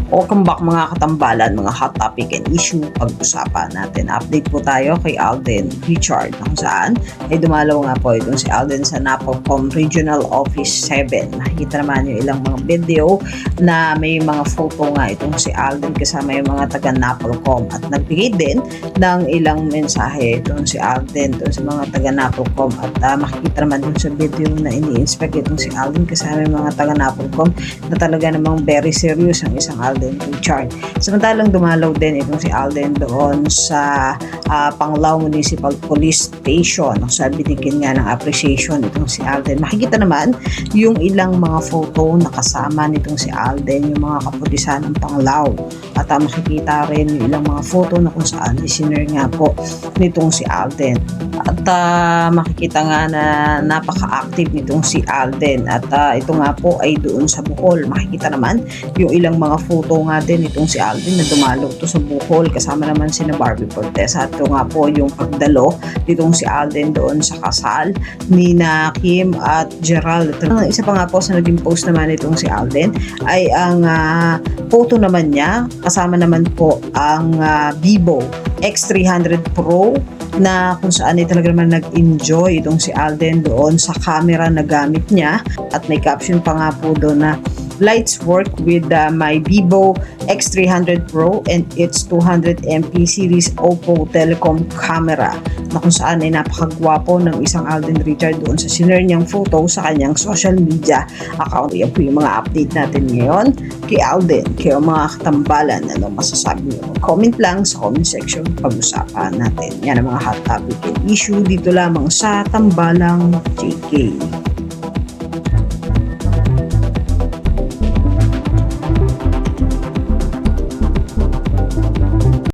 Welcome back mga katambalan, mga hot topic and issue pag-usapan natin. Update po tayo kay Alden Richard kung saan ay dumalaw nga po itong si Alden sa Napolcom Regional Office 7. Nakikita naman yung ilang mga video na may mga photo nga itong si Alden kasama yung mga taga Napolcom at nagbigay din ng ilang mensahe itong si Alden itong sa mga taga Napolcom at makikita naman dun sa video na ini-inspect itong si Alden kasama yung mga taga Napolcom na talaga namang very serious ang isang Alden Richard. Samantalang dumalaw din itong si Alden doon sa Panglao Municipal Police Station. Sa binigyan nga ng appreciation itong si Alden. Makikita naman yung ilang mga photo na kasama nitong si Alden, yung mga kapulisan ng Panglao. At makikita rin yung ilang mga photo na kung saan listener nga po nitong si Alden. At makikita nga na napaka-active nitong si Alden. At ito nga po ay doon sa Bohol. Makikita naman yung ilang mga photo nga din itong si Alden na dumalo to sa Bohol kasama naman si Barbie Cortez. At ito nga po yung pagdalo nitong si Alden doon sa kasal ni Kim at Gerald. Isa pa nga po sa naging post naman itong si Alden ay ang photo naman niya kasama naman po ang Vivo X300 Pro na kung saan ay talaga naman nag-enjoy itong si Alden doon sa camera na gamit niya at may caption pa nga po doon na lights work with my Vivo X300 Pro and its 200 MP series Oppo Telecom camera na kung saan ay napakagwapo ng isang Alden Richard doon sa sinare niyang photo sa kanyang social media account. Yan po yung mga update natin ngayon kay Alden. Kaya mga katambalan, ano masasabi niyo? Comment lang sa comment section pag-usapan natin. Yan ang mga hot topic and issue dito lamang sa Tambalang JK.